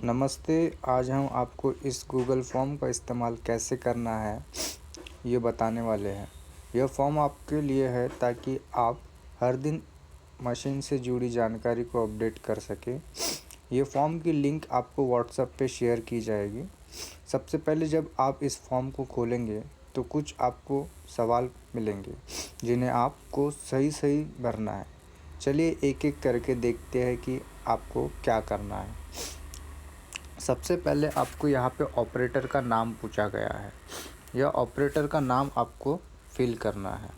नमस्ते। आज हम आपको इस गूगल फॉर्म का इस्तेमाल कैसे करना है ये बताने वाले हैं। यह फॉर्म आपके लिए है ताकि आप हर दिन मशीन से जुड़ी जानकारी को अपडेट कर सकें। ये फॉर्म की लिंक आपको व्हाट्सएप पे शेयर की जाएगी। सबसे पहले जब आप इस फॉर्म को खोलेंगे तो कुछ आपको सवाल मिलेंगे जिन्हें आपको सही भरना है। चलिए एक एक करके देखते हैं कि आपको क्या करना है। सबसे पहले आपको यहाँ पे ऑपरेटर का नाम पूछा गया है। यह ऑपरेटर का नाम आपको फिल करना है।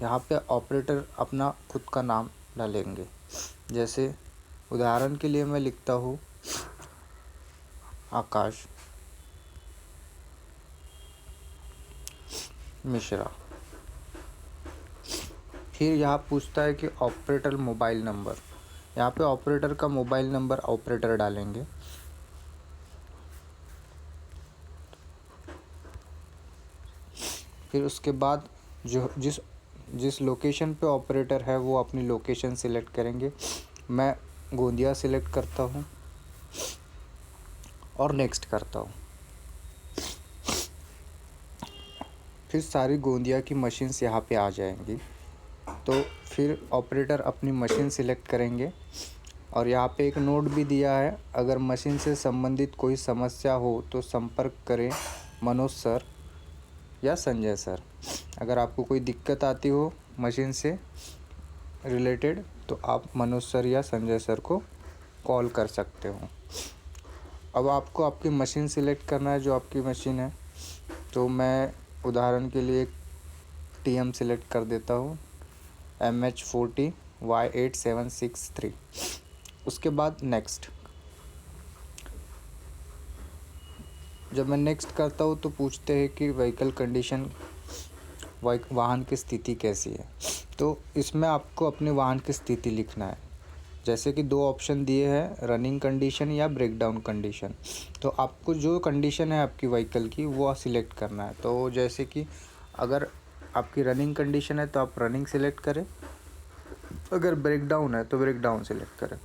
यहाँ पे ऑपरेटर अपना खुद का नाम डालेंगे। जैसे उदाहरण के लिए मैं लिखता हूँ आकाश मिश्रा। फिर यहाँ पूछता है कि ऑपरेटर मोबाइल नंबर। यहाँ पे ऑपरेटर का मोबाइल नंबर ऑपरेटर डालेंगे। फिर उसके बाद जो जिस लोकेशन पे ऑपरेटर है वो अपनी लोकेशन सिलेक्ट करेंगे। मैं गोंदिया सिलेक्ट करता हूँ और नेक्स्ट करता हूँ। फिर सारी गोंदिया की मशीन्स यहाँ पे आ जाएंगी। तो फिर ऑपरेटर अपनी मशीन सिलेक्ट करेंगे और यहाँ पे एक नोट भी दिया है, अगर मशीन से संबंधित कोई समस्या हो तो संपर्क करें मनोज सर या संजय सर। अगर आपको कोई दिक्कत आती हो मशीन से रिलेटेड तो आप मनोज सर या संजय सर को कॉल कर सकते हो। अब आपको आपकी मशीन सिलेक्ट करना है, जो आपकी मशीन है। तो मैं उदाहरण के लिए TM सिलेक्ट कर देता हूँ, MH40Y8763। उसके बाद नेक्स्ट। जब मैं नेक्स्ट करता हूँ तो पूछते हैं कि व्हीकल कंडीशन, वाहन की स्थिति कैसी है। तो इसमें आपको अपने वाहन की स्थिति लिखना है। जैसे कि दो ऑप्शन दिए हैं, रनिंग कंडीशन या ब्रेकडाउन कंडीशन। तो आपको जो कंडीशन है आपकी व्हीकल की वो सिलेक्ट करना है। तो जैसे कि अगर आपकी रनिंग कंडीशन है तो आप रनिंग सिलेक्ट करें, अगर ब्रेकडाउन है तो ब्रेकडाउन सिलेक्ट करें।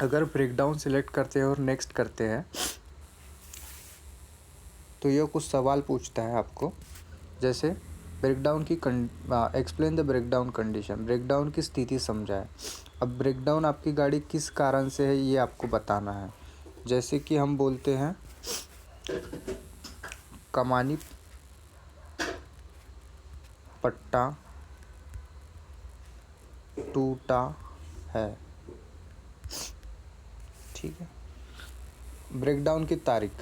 अगर ब्रेकडाउन सिलेक्ट करते हैं और नेक्स्ट करते हैं तो यह कुछ सवाल पूछता है आपको। जैसे ब्रेकडाउन की explain the breakdown condition, breakdown की स्थिति समझाएं। अब ब्रेकडाउन आपकी गाड़ी किस कारण से है ये आपको बताना है। जैसे कि हम बोलते हैं कमानी पट्टा टूटा है, ठीक है। ब्रेकडाउन की तारीख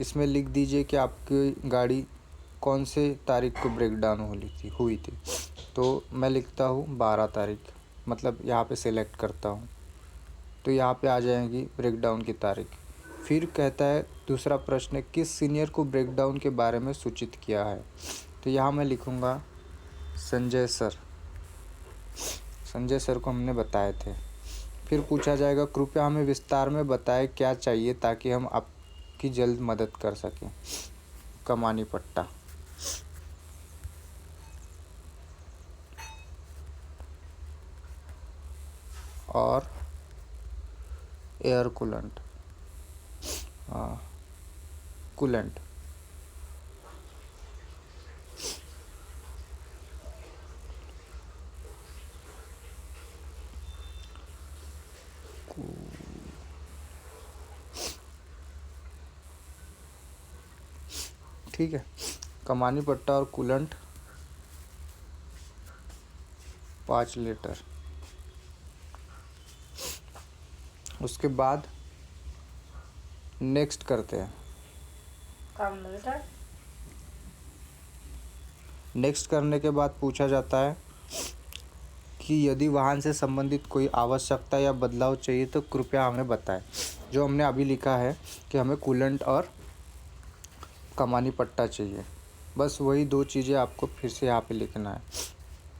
इसमें लिख दीजिए कि आपकी गाड़ी कौन से तारीख को ब्रेकडाउन हुई थी। तो मैं लिखता हूँ 12 तारीख, मतलब यहाँ पे सिलेक्ट करता हूँ तो यहाँ पे आ जाएगी ब्रेकडाउन की तारीख। फिर कहता है दूसरा प्रश्न, किस सीनियर को ब्रेकडाउन के बारे में सूचित किया है। तो यहाँ मैं लिखूँगा संजय सर। संजय सर को हमने बताए थे। फिर पूछा जाएगा कृपया हमें विस्तार में बताएं क्या चाहिए ताकि हम आपकी जल्द मदद कर सकें। कमानी पट्टा। और एयर कूलेंट, कूलेंट। ठीक है, कमानी पट्टा और कूलेंट 5 लीटर। उसके बाद नेक्स्ट करते हैं। नेक्स्ट करने के बाद पूछा जाता है कि यदि वाहन से संबंधित कोई आवश्यकता या बदलाव चाहिए तो कृपया हमें बताएं। जो हमने अभी लिखा है कि हमें कूलेंट और कमानी पट्टा चाहिए, बस वही दो चीज़ें आपको फिर से यहाँ पे लिखना है।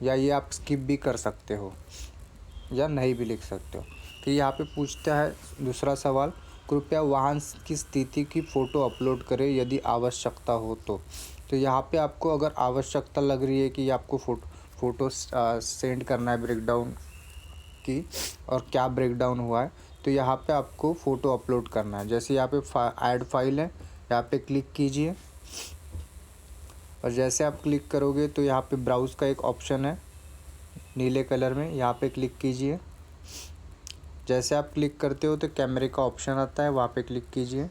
या ये आप स्किप भी कर सकते हो या नहीं भी लिख सकते हो। तो यहाँ पे पूछता है दूसरा सवाल, कृपया वाहन की स्थिति की फ़ोटो अपलोड करें यदि आवश्यकता हो तो यहाँ पे आपको अगर आवश्यकता लग रही है कि आपको फ़ोटो सेंड करना है ब्रेकडाउन की और क्या ब्रेकडाउन हुआ है तो यहाँ पे आपको फ़ोटो अपलोड करना है। जैसे यहाँ पे ऐड फाइल है, यहाँ पे क्लिक कीजिए और जैसे आप क्लिक करोगे तो यहाँ पे ब्राउज़ का एक ऑप्शन है नीले कलर में, यहाँ पे क्लिक कीजिए। जैसे आप क्लिक करते हो तो कैमरे का ऑप्शन आता है, वहाँ पे क्लिक कीजिए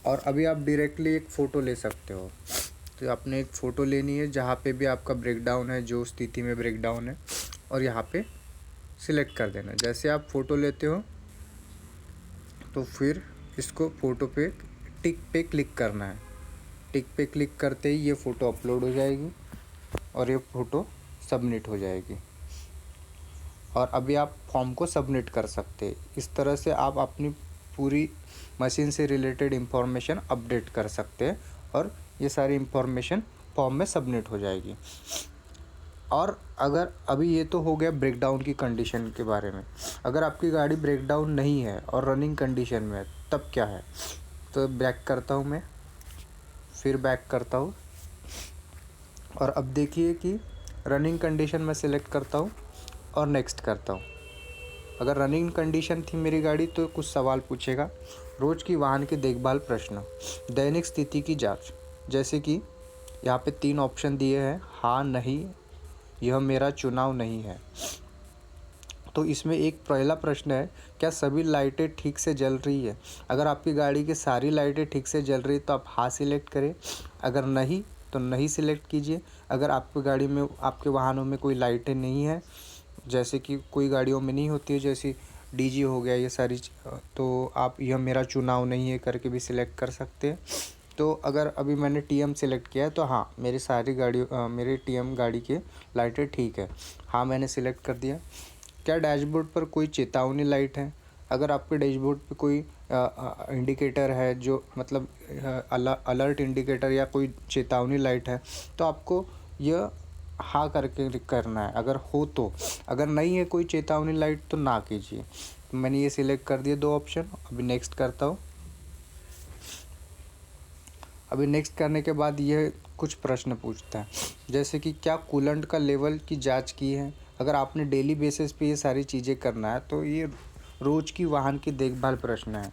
और अभी आप डायरेक्टली एक फ़ोटो ले सकते हो। तो आपने एक फ़ोटो लेनी है जहाँ पे भी आपका ब्रेकडाउन है, जो स्थिति में ब्रेकडाउन है, और यहाँ पे सिलेक्ट कर देना। जैसे आप फ़ोटो लेते हो तो फिर इसको फ़ोटो पे टिक पे क्लिक करना है। टिक पे क्लिक करते ही ये फ़ोटो अपलोड हो जाएगी और ये फ़ोटो सबमिट हो जाएगी और अभी आप फॉर्म को सबमिट कर सकते हैं। इस तरह से आप अपनी पूरी मशीन से रिलेटेड इंफॉर्मेशन अपडेट कर सकते हैं और ये सारी इंफॉर्मेशन फॉर्म में सबमिट हो जाएगी। और अगर अभी ये तो हो गया ब्रेकडाउन की कंडीशन के बारे में। अगर आपकी गाड़ी ब्रेकडाउन नहीं है और रनिंग कंडीशन में है तब क्या है, तो बैक करता हूँ मैं, फिर बैक करता हूँ और अब देखिए कि रनिंग कंडीशन में सिलेक्ट करता हूँ और नेक्स्ट करता हूँ। अगर रनिंग कंडीशन थी मेरी गाड़ी तो कुछ सवाल पूछेगा। रोज़ की वाहन की देखभाल प्रश्न, दैनिक स्थिति की जांच। जैसे कि यहाँ पे 3 ऑप्शन दिए हैं, हाँ, नहीं, यह मेरा चुनाव नहीं है। तो इसमें एक पहला प्रश्न है, क्या सभी लाइटें ठीक से जल रही है। अगर आपकी गाड़ी की सारी लाइटें ठीक से जल रही है तो आप हाँ सिलेक्ट करें, अगर नहीं तो नहीं सिलेक्ट कीजिए। अगर आपकी गाड़ी में, आपके वाहनों में कोई लाइटें नहीं है, जैसे कि कोई गाड़ियों में नहीं होती है, जैसे डीजी हो गया, ये सारी तो आप यह मेरा चुनाव नहीं है करके भी सिलेक्ट कर सकते हैं। तो अगर अभी मैंने टीएम सिलेक्ट किया है तो हाँ, मेरी सारी गाड़ी मेरी टीएम गाड़ी के लाइटें ठीक है, हाँ मैंने सिलेक्ट कर दिया। क्या डैशबोर्ड पर कोई चेतावनी लाइट है। अगर आपके डैशबोर्ड पे कोई इंडिकेटर है, जो मतलब अलर्ट इंडिकेटर या कोई चेतावनी लाइट है, तो आपको यह हाँ करके करना है अगर हो तो। अगर नहीं है कोई चेतावनी लाइट तो ना कीजिए। तो मैंने ये सिलेक्ट कर दिया 2 ऑप्शन। अभी नेक्स्ट करता हूँ। अभी नेक्स्ट करने के बाद यह कुछ प्रश्न पूछता है, जैसे कि क्या कूलेंट का लेवल की जांच की है। अगर आपने डेली बेसिस पे ये सारी चीज़ें करना है तो ये रोज़ की वाहन की देखभाल प्रश्न है।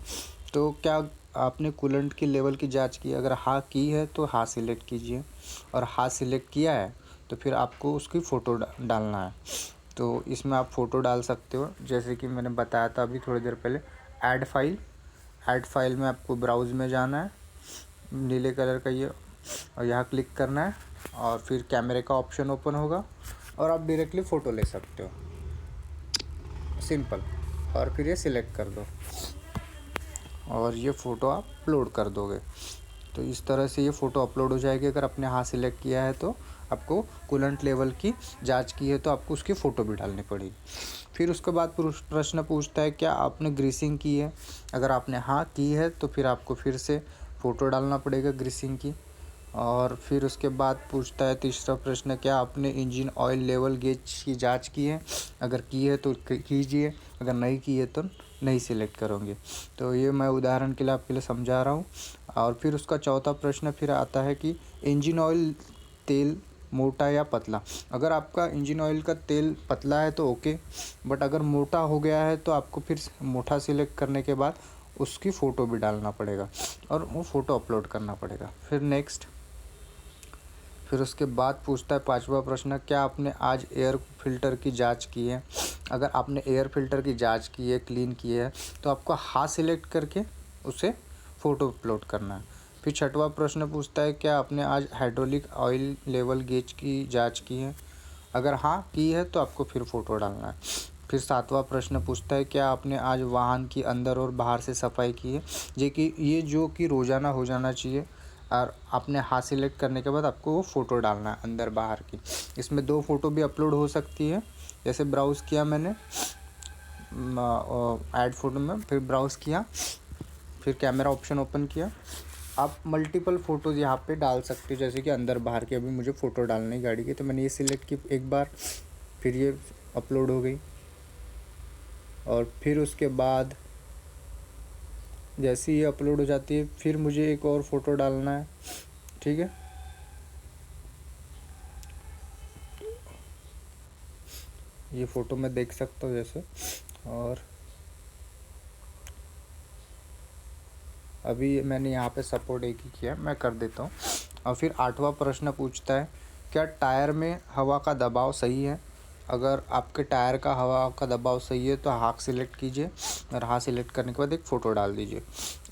तो क्या आपने कूलेंट की लेवल की जांच की। अगर हाँ की है तो हाँ सिलेक्ट कीजिए और हाँ सिलेक्ट किया है तो फिर आपको उसकी फ़ोटो डालना है। तो इसमें आप फ़ोटो डाल सकते हो, जैसे कि मैंने बताया था अभी थोड़ी देर पहले। ऐड फाइल में आपको ब्राउज़ में जाना है, नीले कलर का ये, और यहाँ क्लिक करना है और फिर कैमरे का ऑप्शन ओपन होगा और आप डायरेक्टली फ़ोटो ले सकते हो, सिंपल। और फिर ये सिलेक्ट कर दो और ये फ़ोटो आप अपलोड कर दोगे। तो इस तरह से ये फ़ोटो अपलोड हो जाएगी। अगर आपने हाँ सिलेक्ट किया है तो आपको कूलेंट लेवल की जांच की है तो आपको उसकी फ़ोटो भी डालनी पड़ेगी। फिर उसके बाद प्रश्न पूछता है, क्या आपने ग्रीसिंग की है। अगर आपने हाँ की है तो फिर आपको फिर से फ़ोटो डालना पड़ेगा ग्रीसिंग की। और फिर उसके बाद पूछता है तीसरा प्रश्न, क्या आपने इंजन ऑयल लेवल गेज की जांच की है। अगर की है तो कीजिए, अगर नहीं की है तो नहीं सिलेक्ट करोगे। तो ये मैं उदाहरण के लिए आपके लिए समझा रहा हूँ। और फिर उसका चौथा प्रश्न फिर आता है कि इंजन ऑयल तेल मोटा या पतला। अगर आपका इंजन ऑयल का तेल पतला है तो ओके, बट अगर मोटा हो गया है तो आपको फिर मोटा सिलेक्ट करने के बाद उसकी फ़ोटो भी डालना पड़ेगा और वो फ़ोटो अपलोड करना पड़ेगा। फिर नेक्स्ट, फिर उसके बाद पूछता है पांचवा प्रश्न, क्या आपने आज एयर फ़िल्टर की जांच की है। अगर आपने एयर फ़िल्टर की जांच की है, क्लीन की है, तो आपको हाँ सिलेक्ट करके उसे फ़ोटो अपलोड करना है। फिर छठवां प्रश्न पूछता है, क्या आपने आज हाइड्रोलिक ऑयल लेवल गेज की जांच की है। अगर हाँ की है तो आपको फिर फ़ोटो डालना है। फिर सातवां प्रश्न पूछता है, क्या आपने आज वाहन की अंदर और बाहर से सफाई की है। ये जो कि रोज़ाना हो जाना चाहिए। और आपने हाँ सिलेक्ट करने के बाद आपको वो फ़ोटो डालना है अंदर बाहर की। इसमें 2 फ़ोटो भी अपलोड हो सकती है। जैसे ब्राउज़ किया मैंने ऐड फ़ोटो में, फिर ब्राउज़ किया, फिर कैमरा ऑप्शन ओपन किया, आप मल्टीपल फ़ोटोज़ यहाँ पे डाल सकते हो, जैसे कि अंदर बाहर की। अभी मुझे फ़ोटो डालनी है गाड़ी की तो मैंने ये सिलेक्ट की एक बार, फिर ये अपलोड हो गई। और फिर उसके बाद जैसे ये अपलोड हो जाती है फिर मुझे एक और फ़ोटो डालना है, ठीक है। ये फ़ोटो मैं देख सकता हूँ जैसे, और अभी मैंने यहाँ पे सपोर्ट एक ही किया, मैं कर देता हूँ। और फिर 8वां प्रश्न पूछता है, क्या टायर में हवा का दबाव सही है? अगर आपके टायर का हवा का दबाव सही है तो हाँ सिलेक्ट कीजिए, और हाँ सिलेक्ट करने के बाद एक फ़ोटो डाल दीजिए।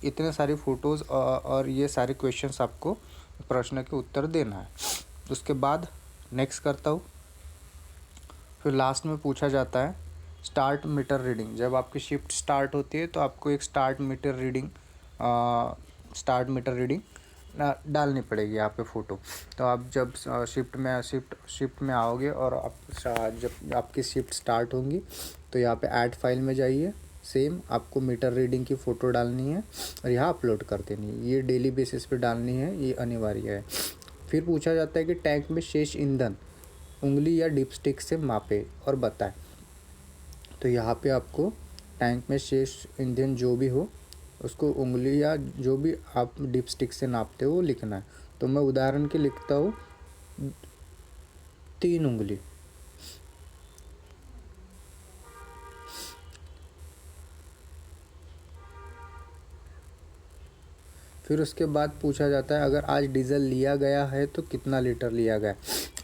इतने सारी फ़ोटोज़ और ये सारे क्वेश्चंस आपको प्रश्न के उत्तर देना है। उसके बाद नेक्स्ट करता हूँ। फिर लास्ट में पूछा जाता है स्टार्ट मीटर रीडिंग। जब आपकी शिफ्ट स्टार्ट होती है तो आपको एक स्टार्ट मीटर रीडिंग डालनी पड़ेगी यहाँ पे फ़ोटो। तो आप जब शिफ्ट में आओगे और आप जब आपकी शिफ्ट स्टार्ट होंगी तो यहाँ पे ऐड फाइल में जाइए। सेम आपको मीटर रीडिंग की फ़ोटो डालनी है और यहाँ अपलोड कर देनी है। ये डेली बेसिस पे डालनी है, ये अनिवार्य है। फिर पूछा जाता है कि टैंक में शेष ईंधन उंगली या डिपस्टिक से मापे और बताएं। तो यहाँ पे आपको टैंक में शेष ईंधन जो भी हो उसको उंगली या जो भी आप डिपस्टिक से नापते हो वो लिखना है। तो मैं उदाहरण के लिखता हूँ 3 उंगली। फिर उसके बाद पूछा जाता है अगर आज डीजल लिया गया है तो कितना लीटर लिया गया,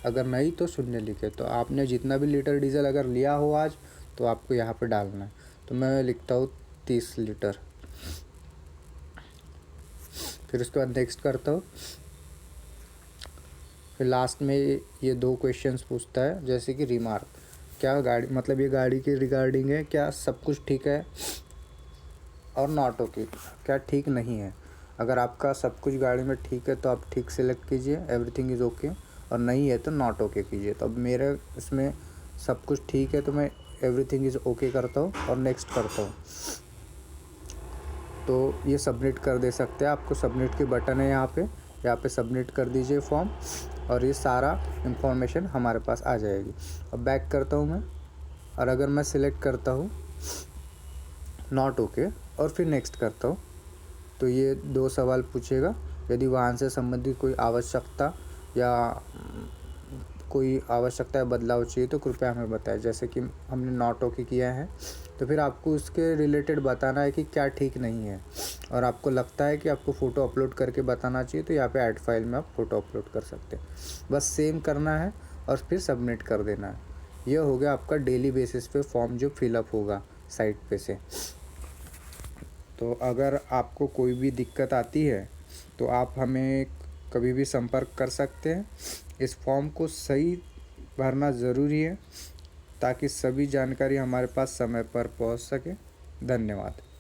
अगर नहीं तो 0 लिखे। तो आपने जितना भी लीटर डीजल अगर लिया हो आज तो आपको यहाँ पे डालना है। तो मैं लिखता हूँ 30 लीटर। फिर उसके बाद नेक्स्ट करता हूँ। फिर लास्ट में ये 2 क्वेश्चंस पूछता है, जैसे कि रिमार्क, क्या गाड़ी मतलब ये गाड़ी के रिगार्डिंग है, क्या सब कुछ ठीक है, और नॉट ओके क्या ठीक नहीं है। अगर आपका सब कुछ गाड़ी में ठीक है तो आप ठीक सेलेक्ट कीजिए, एवरीथिंग इज़ ओके, और नहीं है तो नॉट ओके कीजिए। तो अब मेरे इसमें सब कुछ ठीक है तो मैं एवरीथिंग इज़ ओके करता हूँ और नेक्स्ट करता हूँ। तो ये सबमिट कर दे सकते हैं। आपको सबमिट की बटन है यहाँ पे सबमिट कर दीजिए फॉर्म, और ये सारा इन्फॉर्मेशन हमारे पास आ जाएगी। अब बैक करता हूँ मैं, और अगर मैं सिलेक्ट करता हूँ नॉट ओके और फिर नेक्स्ट करता हूँ तो ये 2 सवाल पूछेगा। यदि वाहन से संबंधित कोई आवश्यकता या बदलाव चाहिए तो कृपया हमें बताएं। जैसे कि हमने नॉट ओके किया है तो फिर आपको उसके रिलेटेड बताना है कि क्या ठीक नहीं है, और आपको लगता है कि आपको फ़ोटो अपलोड करके बताना चाहिए तो यहाँ पे ऐड फाइल में आप फ़ोटो अपलोड कर सकते हैं। बस सेम करना है और फिर सबमिट कर देना है। यह हो गया आपका डेली बेसिस पे फॉर्म जो फिलअप होगा साइट पे से। तो अगर आपको कोई भी दिक्कत आती है तो आप हमें कभी भी संपर्क कर सकते हैं। इस फॉर्म को सही भरना ज़रूरी है ताकि सभी जानकारी हमारे पास समय पर पहुंच सके। धन्यवाद।